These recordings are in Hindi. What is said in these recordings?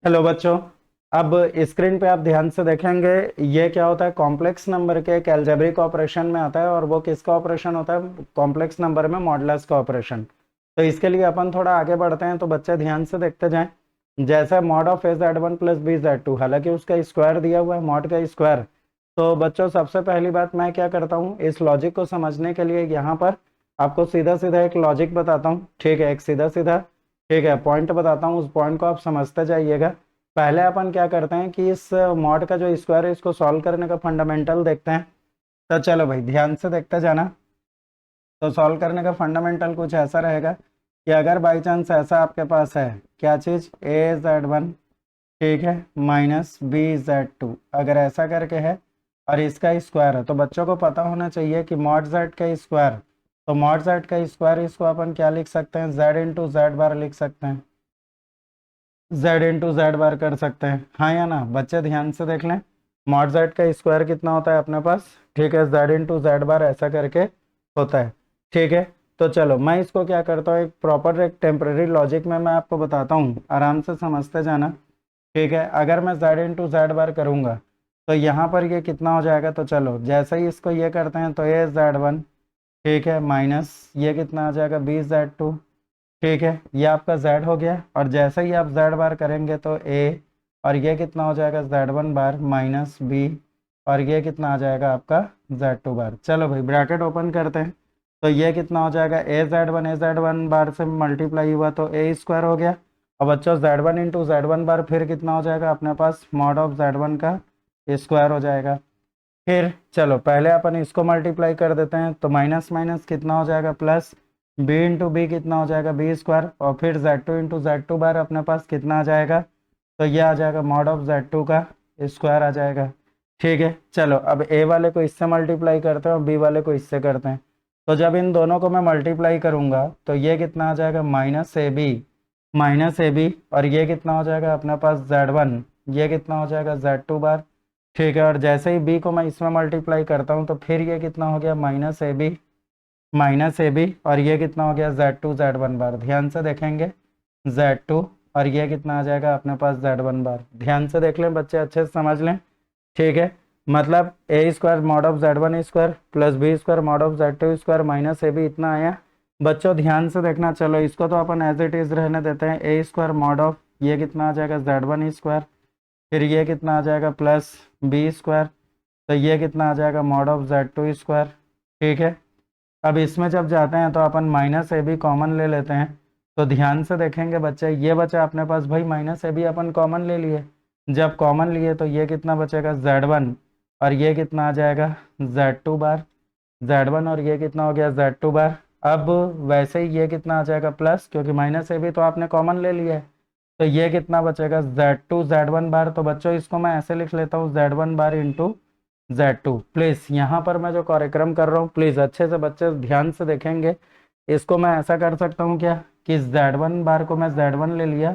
हेलो बच्चों। अब स्क्रीन पे आप ध्यान से देखेंगे, ये क्या होता है, कॉम्प्लेक्स नंबर के एक अलजेब्रिक ऑपरेशन में आता है। और वो किसका ऑपरेशन होता है, कॉम्प्लेक्स नंबर में मॉडुलस का ऑपरेशन। तो इसके लिए अपन थोड़ा आगे बढ़ते हैं, तो बच्चे ध्यान से देखते जाएं। जैसे mod of a z one plus b z two, हालांकि उसका स्क्वायर दिया हुआ है, मॉड का स्क्वायर। तो बच्चों सबसे पहली बात मैं क्या करता हूँ, इस लॉजिक को समझने के लिए यहाँ पर आपको सीधा सीधा एक लॉजिक बताता हूँ। ठीक है, एक सीधा सीधा ठीक है पॉइंट बताता हूँ, उस पॉइंट को आप समझते जाइएगा। पहले अपन क्या करते हैं कि इस मॉड का जो स्क्वायर है इसको सॉल्व करने का फंडामेंटल देखते हैं। तो चलो भाई ध्यान से देखते जाना। तो सॉल्व करने का फंडामेंटल कुछ ऐसा रहेगा कि अगर बाई चांस ऐसा आपके पास है, क्या चीज़, ए जेड वन, ठीक है, माइनस बी जेड टू, अगर ऐसा करके है और इसका स्क्वायर है, तो बच्चों को पता होना चाहिए कि मॉड जेड का स्क्वायर। तो मॉड जेड का स्क्वायर इसको अपन क्या लिख सकते हैं, जेड इंटू जेड बार लिख सकते हैं, जेड इंटू जेड बार कर सकते हैं, हाँ या ना बच्चे ध्यान से देख लें। मॉड जेड का स्क्वायर कितना होता है अपने पास, ठीक है, जेड इंटू जेड बार ऐसा करके होता है। ठीक है, तो चलो मैं इसको क्या करता हूँ, एक प्रॉपर एक टेम्परेरी लॉजिक में मैं आपको बताता हूँ, आराम से समझते जाना। ठीक है, अगर मैं जेड इंटू जेड बार करूँगा तो यहाँ पर ये कितना हो जाएगा, तो चलो जैसे ही इसको ये करते हैं तो ए जेड वन, ठीक है, माइनस ये कितना आ जाएगा, बी जेड टू। ठीक है, ये आपका z हो गया, और जैसे ही आप z बार करेंगे तो a, और ये कितना हो जाएगा z one bar minus b, और ये कितना आ जाएगा आपका z टू बार। चलो भाई ब्रैकेट ओपन करते हैं, तो ये कितना हो जाएगा, ए जेड वन बार से मल्टीप्लाई हुआ तो ए स्क्वायर हो गया। और बच्चों Z one into Z one bar फिर कितना हो जाएगा अपने पास, मॉड ऑफ जेड वन का स्क्वायर हो जाएगा। फिर चलो पहले अपन इसको मल्टीप्लाई कर देते हैं, तो माइनस माइनस कितना हो जाएगा, प्लस बी इंटू बी कितना हो जाएगा, बी स्क्वायर, और फिर Z two into Z two bar अपने पास कितना आ जाएगा, तो ये आ जाएगा मॉड ऑफ जेड टू का स्क्वायर आ जाएगा। ठीक है, चलो अब ए वाले को इससे मल्टीप्लाई करते हैं और बी वाले को इससे करते हैं। तो जब इन दोनों को मैं मल्टीप्लाई करूंगा तो ये कितना आ जाएगा, माइनस ए बी, माइनस ए बी, और ये कितना हो जाएगा अपने पास जेड वन, ये कितना हो जाएगा जेड टू बार। ठीक है, और जैसे ही b को मैं इसमें मल्टीप्लाई करता हूँ तो फिर ये कितना हो गया, माइनस ए बी, माइनस ए बी, और ये कितना हो गया जेड टू जेड वन बार, ध्यान से देखेंगे, जेड टू, और ये कितना आ जाएगा अपने पास जेड वन बार। ध्यान से देख लें बच्चे, अच्छे से समझ लें। ठीक है, मतलब A square mod of Z one square plus B square mod of Z two square minus A B, इतना आया। बच्चों ध्यान से देखना, चलो इसको तो अपन एज इट इज रहने देते हैं, ए स्क्वायर मॉड ऑफ ये कितना आ जाएगा, जेड वन स्क्वायर, फिर ये कितना आ जाएगा प्लस बी स्क्वायर, तो ये कितना आ जाएगा mod of Z two square. ठीक है, अब इसमें जब जाते हैं तो अपन माइनस ए बी कॉमन ले लेते हैं। तो ध्यान से देखेंगे बच्चे, ये बचा अपने पास भाई माइनस ए बी अपन कॉमन ले लिए। जब कॉमन लिए तो ये कितना बचेगा, जेड वन, और ये कितना आ जाएगा जेड टू बार, जेड वन, और ये कितना हो गया जेड टू बार। अब वैसे ही ये कितना आ जाएगा प्लस, क्योंकि माइनस ए बी तो आपने कॉमन ले लिया है, तो ये कितना बचेगा, जेड टू जेड वन बार। तो बच्चों इसको मैं ऐसे लिख लेता हूँ, Z one bar into Z two. Please यहाँ पर मैं जो कार्यक्रम कर रहा हूँ प्लीज़ अच्छे से बच्चे ध्यान से देखेंगे। इसको मैं ऐसा कर सकता हूँ क्या, कि जेड वन बार को मैं जेड वन ले लिया,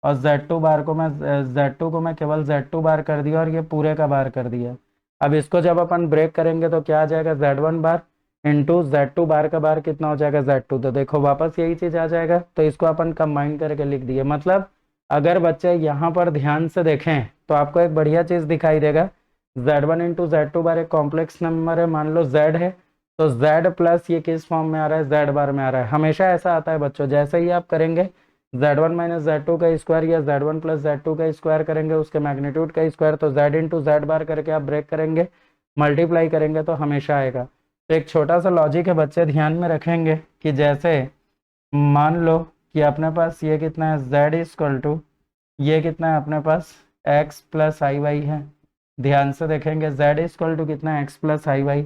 और जेड टू बार को मैं जेड टू को मैं केवल जेड टू बार कर दिया, और ये पूरे का बार कर दिया। अब इसको जब अपन ब्रेक करेंगे तो क्या आ जाएगा, जेड वन बार इंटू जेड टू बार का बार कितना हो जाएगा, जेड टू। तो देखो वापस यही चीज़ आ जाएगा, तो इसको अपन कंबाइन करके लिख दिए। मतलब अगर बच्चे यहाँ पर ध्यान से देखें तो आपको एक बढ़िया चीज़ दिखाई देगा, Z one into Z two bar एक कॉम्प्लेक्स नंबर है, मान लो जेड है, तो जेड प्लस ये किस फॉर्म में आ रहा है, जेड बार में आ रहा है। हमेशा ऐसा आता है बच्चों, जैसे ही आप करेंगे Z one minus Z two का स्क्वायर या Z one plus Z two का स्क्वायर करेंगे, उसके मैग्नीट्यूड का स्क्वायर, तो जेड इंटू जेड बार करके आप ब्रेक करेंगे, मल्टीप्लाई करेंगे तो हमेशा आएगा। तो एक छोटा सा लॉजिक है बच्चे, ध्यान में रखेंगे कि जैसे मान लो कि अपने पास ये कितना है, z इक्वल टू ये कितना है अपने पास, x प्लस आई वाई है। ध्यान से देखेंगे, z इक्वल टू कितना है, x प्लस आई वाई,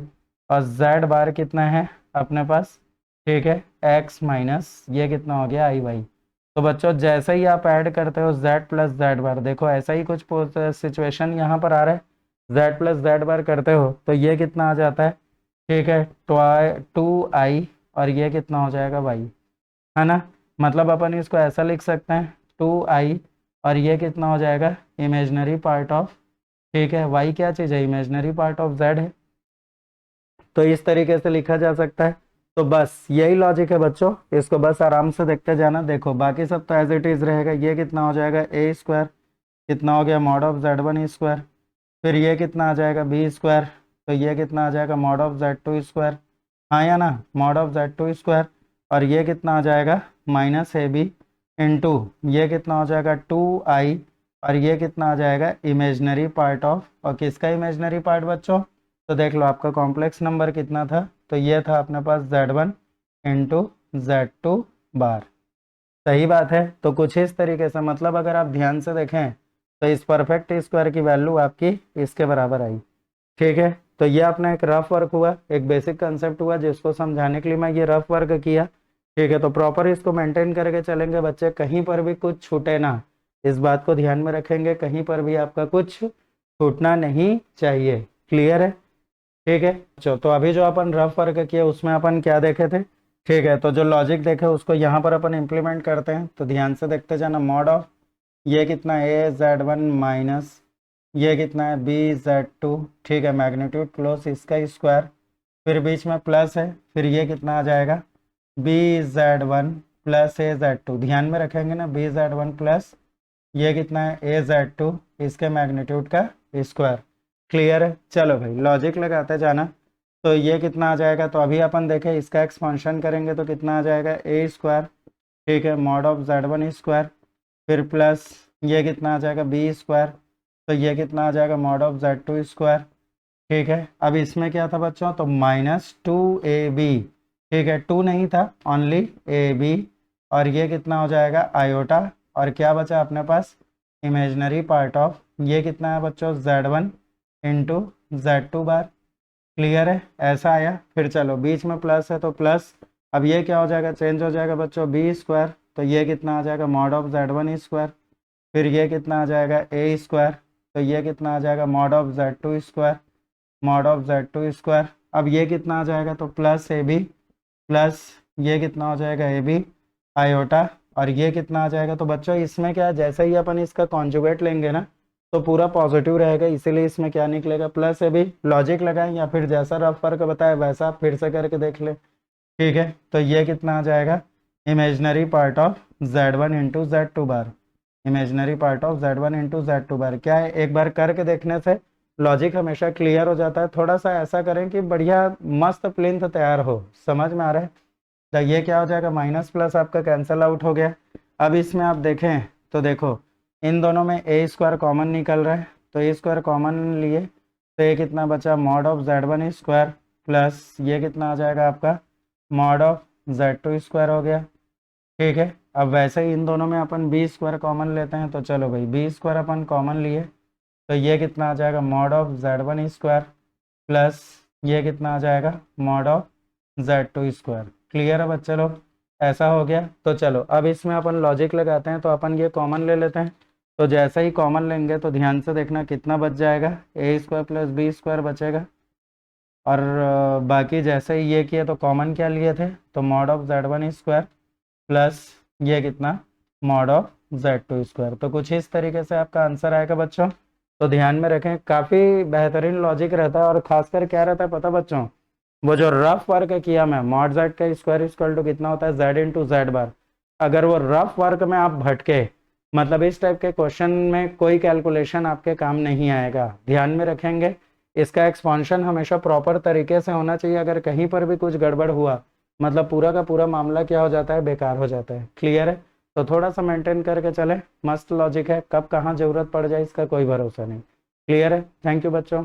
और z बार कितना है अपने पास, ठीक है, x माइनस ये कितना हो गया, आई वाई। तो बच्चों जैसे ही आप ऐड करते हो z प्लस जेड बार, देखो ऐसा ही कुछ सिचुएशन यहाँ पर आ रहा है, z प्लस जेड बार करते हो तो ये कितना आ जाता है, ठीक है, टू आई, और ये कितना हो जाएगा y, है ना। मतलब अपन इसको ऐसा लिख सकते हैं, टू आई, और ये कितना हो जाएगा, इमेजनरी पार्ट ऑफ, ठीक है, वाई क्या चीज़ है, इमेजनरी पार्ट ऑफ जेड है। तो इस तरीके से लिखा जा सकता है। तो बस यही लॉजिक है बच्चों, इसको बस आराम से देखते जाना। देखो बाकी सब तो एज इट इज रहेगा, ये कितना हो जाएगा, ए स्क्वायर, कितना हो गया mod of Z one square, फिर ये कितना आ जाएगा बी स्क्वायर, तो ये कितना आ जाएगा mod of Z two square, हाँ या ना, mod of Z two square, और ये कितना आ जाएगा माइनस ए बी इंटू ये कितना हो जाएगा 2i, और ये कितना आ जाएगा इमेजनरी पार्ट ऑफ, और किसका इमेजनरी पार्ट बच्चों, तो देख लो आपका कॉम्प्लेक्स नंबर कितना था, तो ये था अपने पास z1 इंटू Z2 बार। सही बात है। तो कुछ इस तरीके से, मतलब अगर आप ध्यान से देखें तो इस परफेक्ट स्क्वायर की वैल्यू आपकी इसके बराबर आई। ठीक है, तो ये अपना एक रफ वर्क हुआ, एक बेसिक कंसेप्ट हुआ जिसको समझाने के लिए मैं ये रफ वर्क किया। ठीक है, तो प्रॉपर इसको मेंटेन करके चलेंगे बच्चे, कहीं पर भी कुछ छूटे ना, इस बात को ध्यान में रखेंगे, कहीं पर भी आपका कुछ छूटना नहीं चाहिए। क्लियर है? ठीक है, तो अभी जो अपन रफ वर्क किया उसमें अपन क्या देखे थे? ठीक है, तो जो लॉजिक देखे उसको यहाँ पर अपन इम्प्लीमेंट करते हैं, तो ध्यान से देखते जाना। मॉड ऑफ ये कितना ए जेड वन माइनस ये कितना है बी जेड टू, ठीक है, मैग्नीट्यूड क्लोज इसका स्क्वायर, फिर बीच में प्लस है, फिर ये कितना आ जाएगा B Z one plus A Z two, ध्यान में रखेंगे ना, बी जेड वन प्लस ये कितना है ए जेड टू इसके मैग्नीट्यूड का स्क्वायर। क्लियर है? चलो भाई लॉजिक लगाते जाना। तो ये कितना आ जाएगा, तो अभी अपन देखें इसका एक्सपांशन करेंगे तो कितना आ जाएगा ए स्क्वायर, ठीक है, mod of Z one square, फिर प्लस ये कितना आ जाएगा बी स्क्वायर, तो ये कितना आ जाएगा mod of Z two square. ठीक है, अब इसमें क्या था बच्चों, तो माइनस टू ए बी, ठीक है, टू नहीं था, ओनली ए बी, और ये कितना हो जाएगा आयोटा, और क्या बचा अपने पास इमेजनरी पार्ट ऑफ ये कितना है बच्चों Z one into Z two बार। क्लियर है? ऐसा आया। फिर चलो बीच में प्लस है तो प्लस, अब ये क्या हो जाएगा चेंज हो जाएगा बच्चों बी स्क्वायर, तो ये कितना आ जाएगा mod of Z one square, फिर ये कितना आ जाएगा ए स्क्वायर, तो ये कितना आ जाएगा mod of Z two square, mod of Z two square, अब ये कितना आ जाएगा तो प्लस ए बी, प्लस ये कितना हो जाएगा ए बी आयोटा, और ये कितना आ जाएगा, तो बच्चों इसमें क्या है, जैसे ही अपन इसका कॉन्जुगेट लेंगे ना तो पूरा पॉजिटिव रहेगा, इसीलिए इसमें क्या निकलेगा प्लस ए बी। लॉजिक लगाएं या फिर जैसा रफ वर्क बताया वैसा आप फिर से करके देख ले। ठीक है, तो ये कितना आ जाएगा imaginary part of Z one into Z two bar, imaginary part of Z one into Z two bar. क्या है, एक बार करके देखने से लॉजिक हमेशा क्लियर हो जाता है। थोड़ा सा ऐसा करें कि बढ़िया मस्त प्लिंथ तैयार हो। समझ में आ रहा है? तो ये क्या हो जाएगा माइनस प्लस आपका कैंसिल आउट हो गया। अब इसमें आप देखें तो देखो इन दोनों में ए स्क्वायर कॉमन निकल रहा है, तो ए स्क्वायर कॉमन लिए तो ये कितना बचा mod of Z one square, plus ये कितना आ जाएगा आपका mod of Z two square हो गया। ठीक है, अब वैसे ही इन दोनों में अपन बी स्क्वायर कॉमन लेते हैं, तो चलो भाई बी स्क्वायर अपन कॉमन लिए, तो ये कितना आ जाएगा mod of Z one square, plus ये कितना आ जाएगा mod of Z two square. Clear है बच्चे लोग? ऐसा हो गया। तो चलो अब इसमें अपन लॉजिक लगाते हैं, तो अपन ये कॉमन ले लेते हैं, तो जैसे ही कॉमन लेंगे तो ध्यान से देखना कितना बच जाएगा ए स्क्वायर प्लस बी स्क्वायर बचेगा, और बाकी जैसे ही ये किए तो कॉमन क्या लिए थे, तो mod of Z one square plus ये कितना mod of Z two square. तो कुछ इस तरीके से आपका आंसर आएगा बच्चों। तो ध्यान में रखें, काफ़ी बेहतरीन लॉजिक रहता है, और खासकर क्या रहता है पता बच्चों, वो जो रफ वर्क किया मैं मॉड जेड का स्क्वायर इक्वल टू कितना होता है जेड इंटू जेड बार, अगर वो रफ वर्क में आप भटके, मतलब इस टाइप के क्वेश्चन में कोई कैलकुलेशन आपके काम नहीं आएगा। ध्यान में रखेंगे, इसका एक्सपांशन हमेशा प्रॉपर तरीके से होना चाहिए, अगर कहीं पर भी कुछ गड़बड़ हुआ मतलब पूरा का पूरा मामला क्या हो जाता है, बेकार हो जाता है। क्लियर है? तो थोड़ा सा मेंटेन करके चले, मस्त लॉजिक है, कब कहाँ जरूरत पड़ जाए इसका कोई भरोसा नहीं। क्लियर है? थैंक यू बच्चों।